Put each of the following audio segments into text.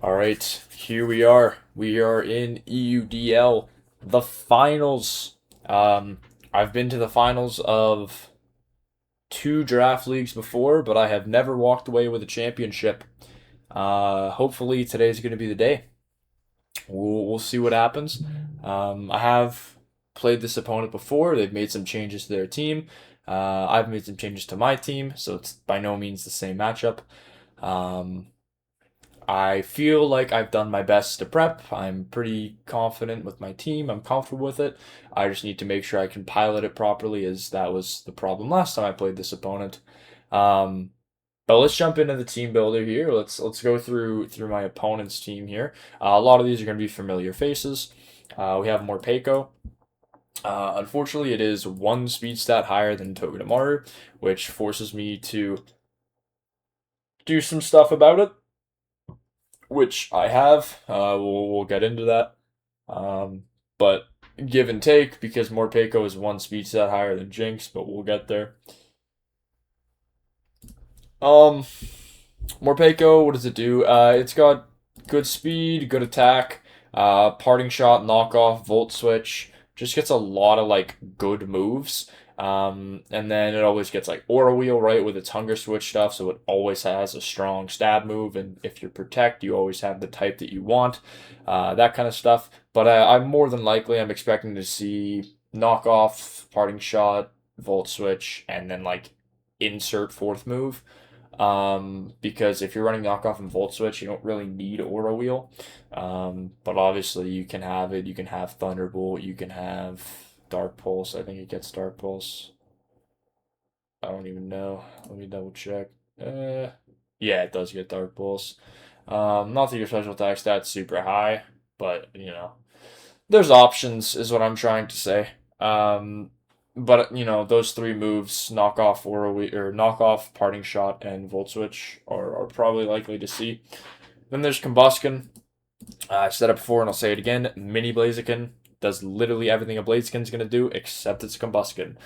All right, here we are. We are in EUDL, the finals. I've been to the finals of two draft leagues before, but I have never walked away with a championship. Hopefully today's going to be the day. We'll see what happens. I have played this opponent before. They've made some changes to their team. I've made some changes to my team, so it's by no means the same matchup. Um, I feel like I've done my best to prep. I'm pretty confident with my team. I'm comfortable with it. I just need to make sure I can pilot it properly, as that was the problem last time I played this opponent. Um, but let's jump into the team builder here. Let's go through my opponent's team here. A lot of these are going to be familiar faces. We have Morpeko. Unfortunately, it is one speed stat higher than Togedemaru, which forces me to do some stuff about it, which I have. We'll get into that. But give and take, because Morpeko is one speed stat higher than Jinx, but we'll get there. Um, Morpeko, what does it do? It's got good speed, good attack, parting shot, knockoff, volt switch. Just gets a lot of like good moves. And then it always gets like Aura Wheel, right, with its Hunger Switch stuff, so it always has a strong stab move, and if you're Protect, you always have the type that you want, that kind of stuff. But I'm expecting to see knockoff, parting shot, volt switch, and then like insert fourth move. Because if you're running knockoff and volt switch, you don't really need Aura Wheel. But obviously you can have it. You can have Thunderbolt. You can have Dark Pulse. I think it gets Dark Pulse. I don't even know. Let me double check. Yeah, it does get Dark Pulse. Not that your special attack stat's super high, but there's options, is what I'm trying to say. But those three moves, knock off or knock off, parting shot, and volt switch are probably likely to see. Then there's Combusken. I said it before and I'll say it again. Mini Blaziken does literally everything a Blaziken's gonna do except it's Combusken.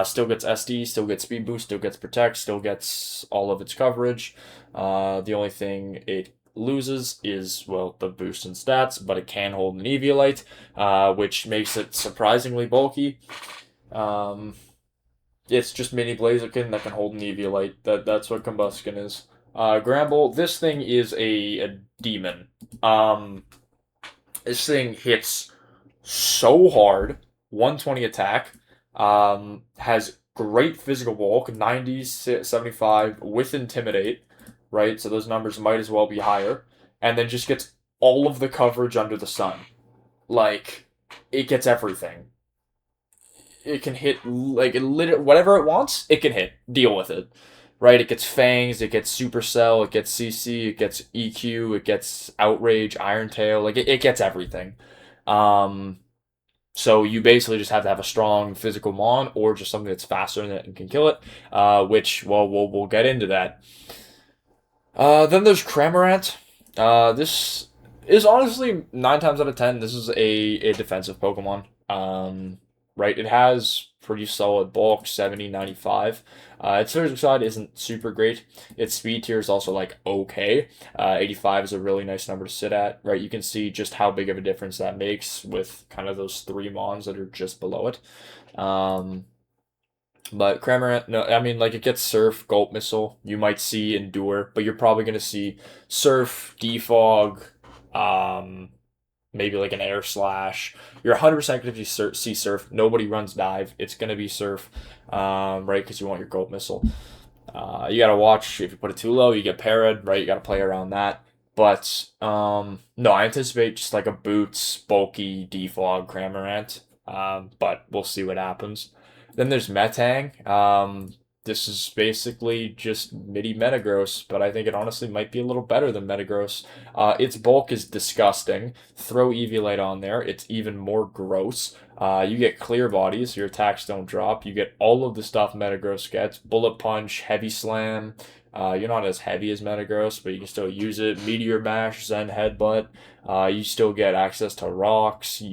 Still gets SD, still gets speed boost, still gets protect, still gets all of its coverage. The only thing it loses is, well, the boost in stats, but it can hold an Eviolite, which makes it surprisingly bulky. It's just mini Blaziken that can hold an Eviolite. That's what Combusken is. Gramble, this thing is a demon. This thing hits so hard, 120 attack, has great physical bulk, 90, 75 with Intimidate, right? So those numbers might as well be higher. And then just gets all of the coverage under the sun. Like, it gets everything. It can hit, like, whatever it wants, it can hit. Deal with it. Right? It gets Fangs, it gets Supercell, it gets CC, it gets EQ, it gets Outrage, Iron Tail, like, it gets everything. Um, so you basically just have to have a strong physical mon, or just something that's faster and can kill it, which, well, we'll get into that. Then there's Cramorant. This is honestly, 9 times out of 10, this is a defensive Pokemon. Right, it has pretty solid bulk, 70, 95. Its physical side isn't super great. Its speed tier is also like okay. 85 is a really nice number to sit at, right? You can see just how big of a difference that makes with kind of those 3 mons that are just below it. But Cramorant, no, I mean, like, it gets Surf, Gulp Missile. You might see Endure, but you're probably going to see Surf, Defog, maybe like an Air Slash. You're 100% going to see Surf. Nobody runs Dive. It's going to be Surf, right? Because you want your Gulp Missile. You got to watch. If you put it too low, you get Parad, right? You got to play around that. But, no, I anticipate just like a Boots, bulky, Defog, Cramorant. But we'll see what happens. Then there's Metang. This is basically just midi Metagross, but I think it honestly might be a little better than Metagross. Its bulk is disgusting. Throw Eviolite on there, it's even more gross. You get clear bodies, your attacks don't drop. You get all of the stuff Metagross gets. Bullet Punch, Heavy Slam. You're not as heavy as Metagross, but you can still use it. Meteor Mash, Zen Headbutt. You still get access to rocks.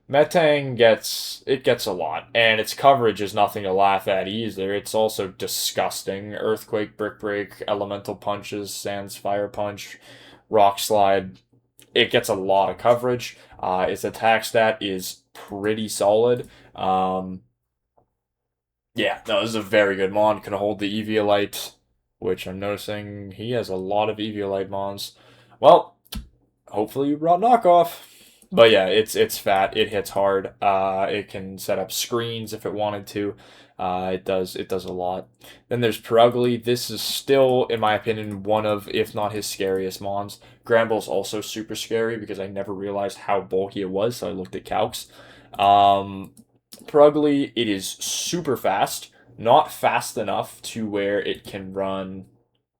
Metang gets a lot, and its coverage is nothing to laugh at either. It's also disgusting. Earthquake, Brick Break, Elemental Punches, Sans Fire Punch. Rock Slide, it gets a lot of coverage. Its attack stat is pretty solid. Yeah, no, this is a very good mon. Can hold the Eviolite, which I'm noticing he has a lot of Eviolite mons. Well, hopefully you brought knockoff. But yeah, it's fat. It hits hard. It can set up screens if it wanted to. It does a lot. Then there's Perugly. This is still, in my opinion, one of, if not his scariest mons. Granbull's also super scary because I never realized how bulky it was, so I looked at calcs. Um, Perugly, it is super fast, not fast enough to where it can run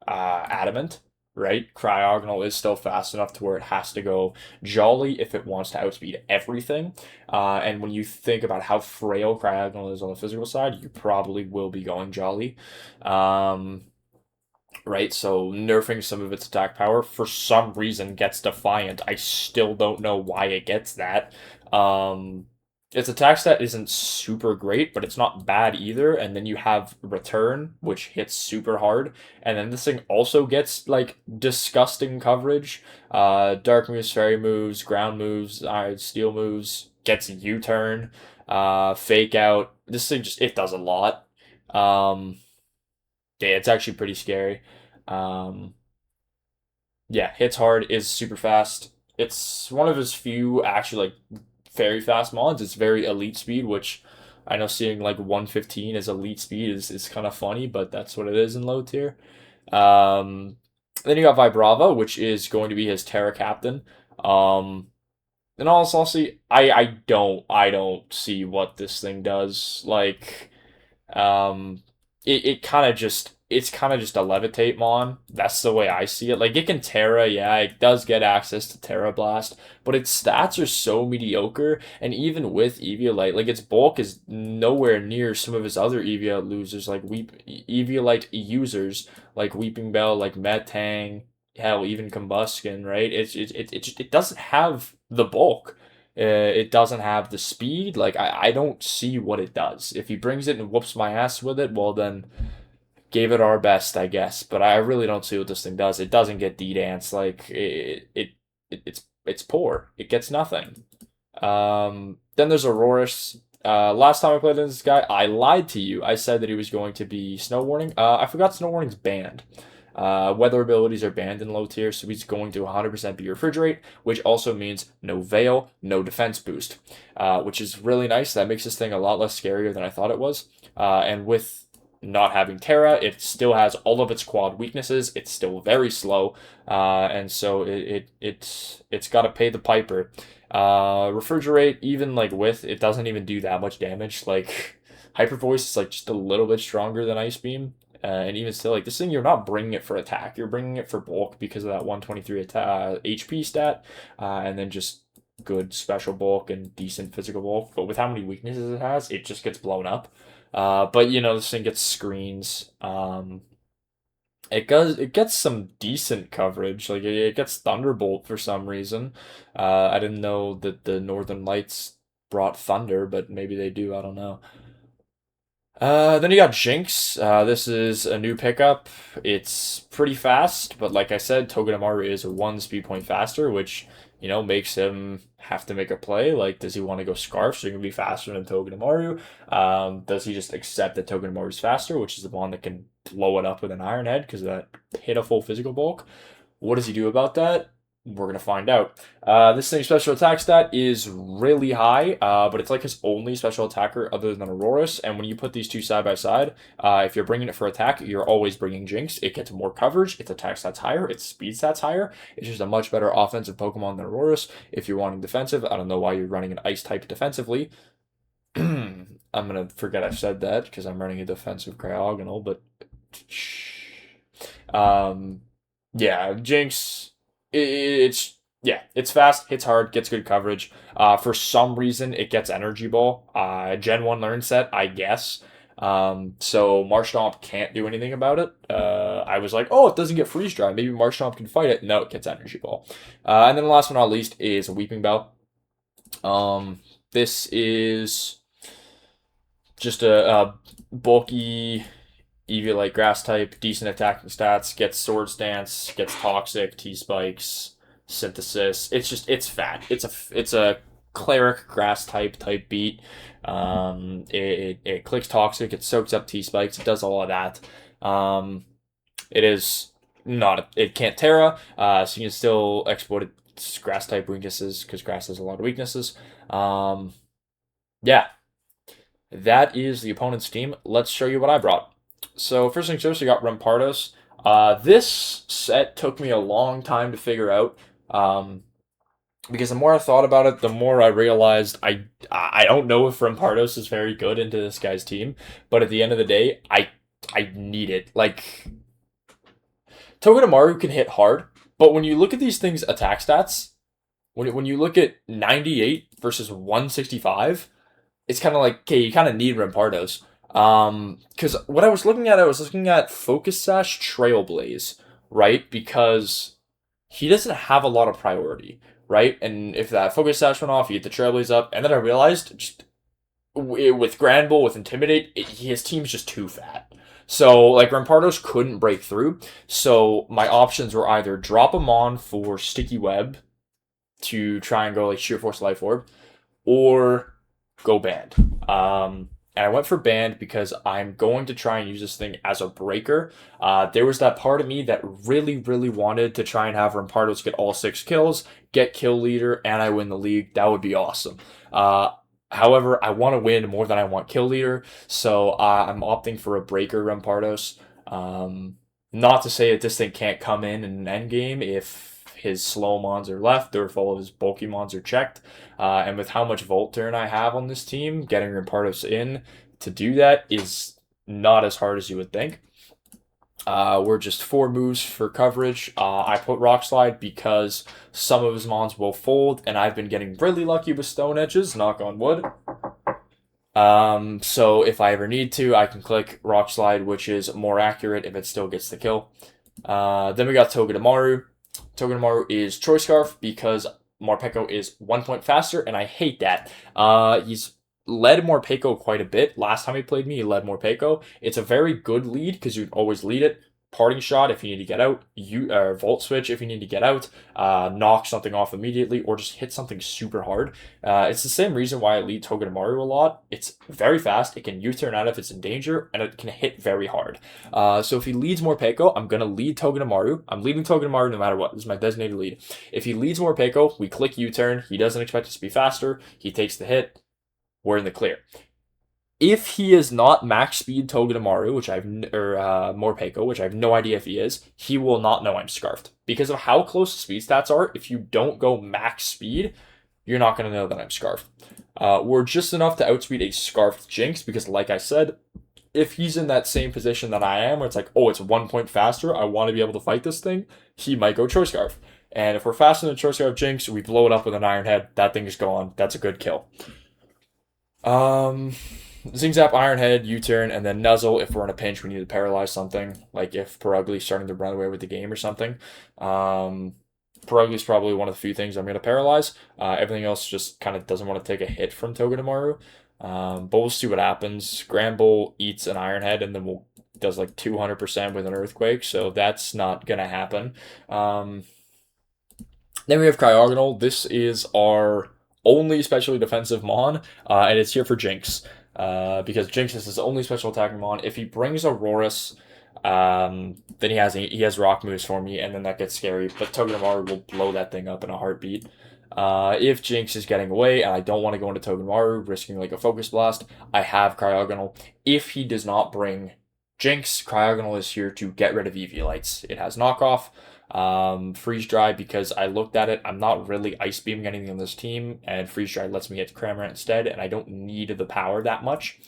adamant, right? Cryogonal is still fast enough to where it has to go jolly if it wants to outspeed everything. And when you think about how frail cryogonal is on the physical side, you probably will be going jolly. Um, right? So nerfing some of its attack power for some reason gets defiant. I still don't know why it gets that. Um, its attack stat isn't super great, but it's not bad either. And then you have return, which hits super hard. And then this thing also gets like disgusting coverage. Dark moves, fairy moves, ground moves, steel moves, gets U-turn, fake out. This thing just it does a lot. Yeah, it's actually pretty scary. Um, yeah, hits hard, is super fast. It's one of his few actually like very fast mods. It's very elite speed, which I know seeing like 115 as elite speed is kind of funny, but that's what it is in low tier. Um, then you got Vibrava, which is going to be his Terra captain. Um, in all honesty, I don't see what this thing does. Like it kind of just it's kind of just a levitate mon. That's the way I see it. Like it can Terra, yeah, it does get access to Terra Blast, but its stats are so mediocre. And even with Eviolite, like its bulk is nowhere near some of his other Eviolite losers, like Eviolite users, like Weeping Bell, like Metang, hell, even Combustion. Right? It doesn't have the bulk. It doesn't have the speed. Like I don't see what it does. If he brings it and whoops my ass with it, well then gave it our best, I guess. But I really don't see what this thing does. It doesn't get D dance. Like it's poor. It gets nothing. Then there's Aurorus. Last time I played this guy, I lied to you. I said that he was going to be Snow Warning. I forgot Snow Warning's banned. Weather abilities are banned in low tier, so he's going to 100% be Refrigerate, which also means no Veil, no defense boost, which is really nice. That makes this thing a lot less scarier than I thought it was. And with not having Terra, it still has all of its quad weaknesses. It's still very slow, and so it's got to pay the piper. Refrigerate, even like with it doesn't even do that much damage. Like Hyper Voice is like just a little bit stronger than Ice Beam. And even still, like this thing, you're not bringing it for attack. You're bringing it for bulk because of that 123 HP stat, and then just good special bulk and decent physical bulk. But with how many weaknesses it has, it just gets blown up. But you know, this thing gets screens. It gets some decent coverage. Like it gets Thunderbolt for some reason. I didn't know that the Northern Lights brought thunder, but maybe they do. I don't know. Then you got Jinx. This is a new pickup. It's pretty fast, but like I said, Togedemaru is one speed point faster, which, you know, makes him have to make a play. Like, does he want to go Scarf so he can be faster than Togedemaru? Does he just accept that Togedemaru is faster, which is the one that can blow it up with an Iron Head because of that pitiful physical bulk? What does he do about that? We're gonna find out. This thing's special attack stat is really high, but it's like his only special attacker other than Aurorus. And when you put these two side by side, if you're bringing it for attack, you're always bringing Jinx. It gets more coverage, its attack stats higher, its speed stats higher. It's just a much better offensive Pokemon than Aurorus. If you're wanting defensive, I don't know why you're running an Ice type defensively. I'm gonna forget I said that because I'm running a defensive Cryogonal, but um, yeah, Jinx. It's yeah, it's fast, hits hard, gets good coverage. For some reason, it gets Energy Ball. Gen 1 learn set, I guess. So Marshtomp can't do anything about it. I was like, oh, it doesn't get Freeze Dry. Maybe Marshtomp can fight it. No, it gets Energy Ball. And then the last but not least is Weeping Bell. This is just a bulky Eviolite grass type, decent attacking stats, gets sword stance, gets toxic, T spikes, synthesis. It's fat. It's a cleric grass type beat. It clicks toxic. It soaks up T spikes. It does all of that. It is not. It can't Terra. So you can still exploit its grass type weaknesses because grass has a lot of weaknesses. Um, yeah, that is the opponent's team. Let's show you what I brought. So first things first, we got Rampardos. This set took me a long time to figure out. Because the more I thought about it, the more I realized I don't know if Rampardos is very good into this guy's team, but at the end of the day, I need it. Like Togedemaru can hit hard, but when you look at these things' attack stats, when you look at 98 versus 165, it's kind of like, okay, you kind of need Rampardos. Because what I was looking at Focus Sash Trailblaze, right? Because he doesn't have a lot of priority, right? And if that Focus Sash went off, you get the Trailblaze up, and then I realized just with Grand Bull, with Intimidate, his team's just too fat. So, like, Rampardos couldn't break through. So, my options were either drop him on for Sticky Web to try and go, like, Sheer Force Life Orb, or go Band. And I went for Band because I'm going to try and use this thing as a breaker. There was that part of me that really, really wanted to try and have Rampardos get all 6 kills, get kill leader, and I win the league. That would be awesome. However, I want to win more than I want kill leader, so I'm opting for a breaker Rampardos. Not to say that this thing can't come in an endgame if his slow mons are left or if all of his bulky mons are checked. And with how much Volt Turn I have on this team, getting Rampardos in to do that is not as hard as you would think. We're just 4 moves for coverage. I put Rock Slide because some of his mons will fold, and I've been getting really lucky with Stone Edges, knock on wood. So if I ever need to, I can click Rock Slide, which is more accurate if it still gets the kill. Then we got Togedemaru. Togedemaru is Choice Scarf because Morpeko is 1 point faster, and I hate that. He's led Morpeko quite a bit. Last time he played me, he led Morpeko. It's a very good lead because you always lead it. Parting Shot if you need to get out, Volt Switch if you need to get out, knock something off immediately, or just hit something super hard. It's the same reason why I lead Togedemaru a lot. It's very fast, it can U-turn out if it's in danger, and it can hit very hard. So if he leads Morpeko, I'm going to lead Togedemaru. I'm leading Togedemaru no matter what. This is my designated lead. If he leads Morpeko, we click U-turn. He doesn't expect us to be faster. He takes the hit. We're in the clear. If he is not max speed Togedemaru, Morpeko, which I have no idea if he is, he will not know I'm scarfed. Because of how close the speed stats are, if you don't go max speed, you're not going to know that I'm scarfed. We're just enough to outspeed a scarfed Jinx, because like I said, if he's in that same position that I am, where it's like, oh, it's 1 point faster, I want to be able to fight this thing, he might go Choice Scarf. And if we're faster than Choice Scarf Jinx, we blow it up with an Iron Head, that thing is gone. That's a good kill. Zing Zap, Iron Head, U-turn, and then Nuzzle if we're in a pinch, we need to paralyze something. Like if Perugly's starting to run away with the game or something. Perugly's probably one of the few things I'm going to paralyze. Everything else just kind of doesn't want to take a hit from Togedemaru. But we'll see what happens. Granbull eats an Iron Head and then does like 200% with an Earthquake, so that's not going to happen. Then we have Cryogonal. This is our only specially defensive Mon, and it's here for Jinx. Because Jinx is his only special attacking Mon. If he brings Aurorus, then he has rock moves for me, and then that gets scary. But Togedemaru will blow that thing up in a heartbeat. If Jinx is getting away, and I don't want to go into Togedemaru, risking like a Focus Blast, I have Cryogonal. If he does not bring Jinx, Cryogonal is here to get rid of Eviolites. It has knockoff. Freeze Dry because I looked at it. I'm not really Ice Beaming anything on this team, and Freeze Dry lets me hit Cramorant instead, and I don't need the power that much.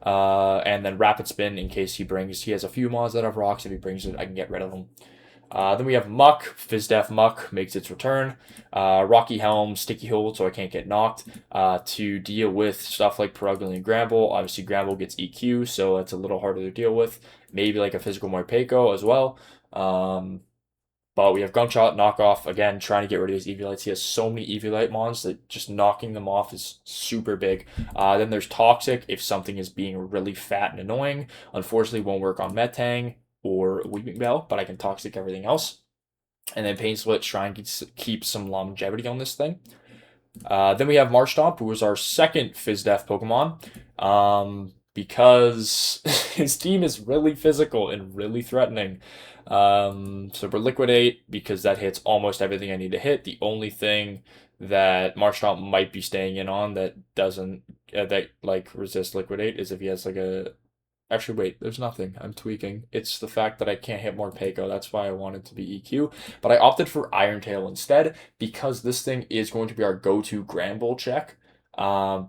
And then Rapid Spin in case he has a few mons that have rocks. If he brings it, I can get rid of them. Then we have Muck. Fizdef Muck makes its return. Rocky Helm, Sticky Hold, so I can't get knocked. To deal with stuff like Perugly and Granbull. Obviously, Granbull gets EQ, so it's a little harder to deal with. Maybe like a physical Morpeko as well. But we have Gunshot, Knockoff, again, trying to get rid of these EV Lights. He has so many EV Light mons that just knocking them off is super big. Then there's Toxic, if something is being really fat and annoying. Unfortunately, won't work on Metang or Weeping Bell, but I can Toxic everything else. And then Pain Split, try and keep some longevity on this thing. Then we have Marshtomp, who is our second Fizdef Pokemon. Because his team is really physical and really threatening. So we're Liquidate because that hits almost everything I need to hit. The only thing that Marshtomp might be staying in on that doesn't that like resist Liquidate is if he has like a. Actually, wait, there's nothing. I'm tweaking. It's the fact that I can't hit Morpeko. That's why I wanted to be EQ. But I opted for Iron Tail instead because this thing is going to be our go-to Granbull check.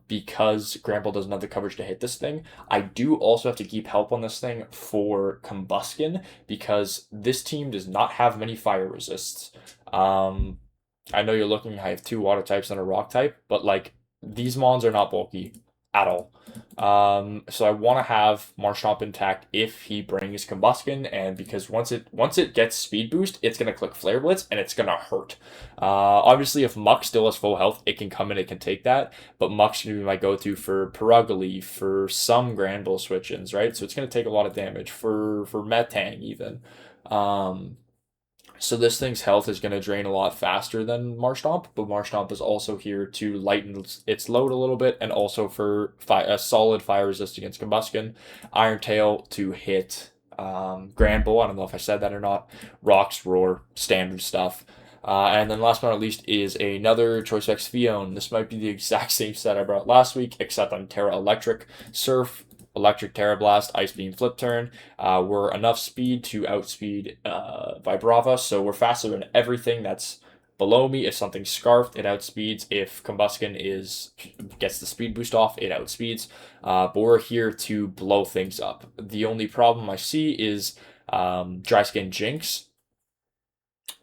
Because Granbull doesn't have the coverage to hit this thing. I do also have to keep help on this thing for Combuskin because this team does not have many fire resists. I know you're looking, I have 2 water types and a rock type, but like these mons are not bulky at all. So I want to have Marshtomp intact if he brings Combuskin, and because once it gets speed boost, it's gonna click Flare Blitz and it's gonna hurt. Obviously, if Muck still has full health, it can come in, it can take that, but Muck's gonna be my go-to for Perugly, for some Granbull switch-ins, right? So it's gonna take a lot of damage for Metang even. So this thing's health is going to drain a lot faster than Marshtomp, but Marshtomp is also here to lighten its load a little bit and also for a solid fire resist against Combuskin. Iron Tail to hit Granbull. I don't know if I said that or not. Rocks, Roar, standard stuff. And then last but not least is another Choice X Fion. This might be the exact same set I brought last week, except I'm Terra Electric. Surf, Electric Terra Blast, Ice Beam Flip Turn. We're enough speed to outspeed Vibrava, so we're faster than everything that's below me. If something's Scarfed, it outspeeds. If Combuskin gets the speed boost off, it outspeeds. But we're here to blow things up. The only problem I see is Dry Skin Jinx,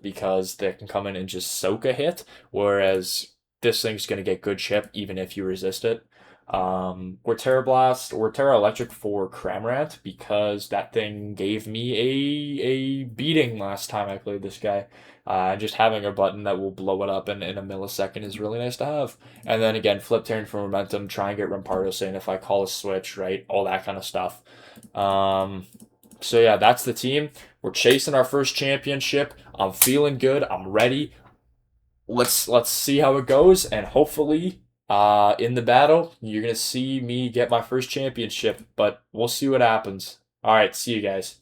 because they can come in and just soak a hit, whereas this thing's going to get good chip even if you resist it. We're Terra Blast or Terra Electric for Cramorant because that thing gave me a beating last time I played this guy. Just having a button that will blow it up in a millisecond is really nice to have. And then again, Flip Turn for Momentum, try and get Rampardos in if I call a switch, right? All that kind of stuff. So yeah, that's the team. We're chasing our first championship. I'm feeling good. I'm ready. Let's see how it goes, and hopefully in the battle, you're going to see me get my first championship, but we'll see what happens. All right, see you guys.